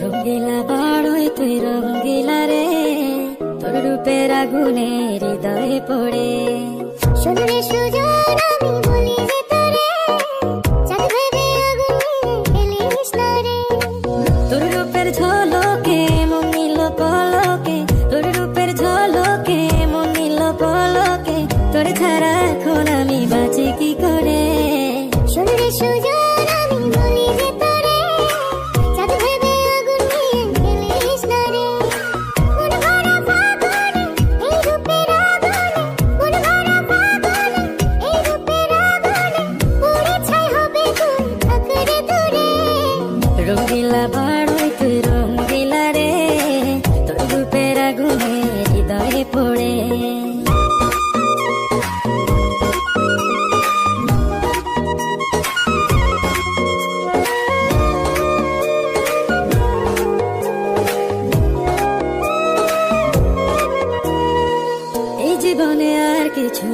রঙ্গিলা বাড়ই তুই রঙ্গিলা রে, তোর রূপের আগুনে হৃদয়ে পড়ে। শোনরে সুজন আমি বলি যে তোরে, চাঁদ ভেবে আগুন নিয়ে খেলিস না রে। তোর রূপের ঝলকে মন নিল পলকে, তোর রূপের ঝলকে মন নিল পলকে, তোর ছাড়া এখন আমি বাঁচি কি করে। শোনরে সুজন আমি বলি যে তোরে, চাঁদ ভেবে আগুন নিয়ে খেলিস না রে। মন ভরা ফাগুনে এই রূপের আগুনে, মন ভরা ফাগুনে এই রূপের আগুনে, পুড়ে ছাই হবে তুই থাকরে দূরে। রঙ্গিলা বাড়ই তুই রঙ্গিলা রে, তোর রূপের আগুনে হৃদয়ে পড়ে। এই জীবনে আর কিছু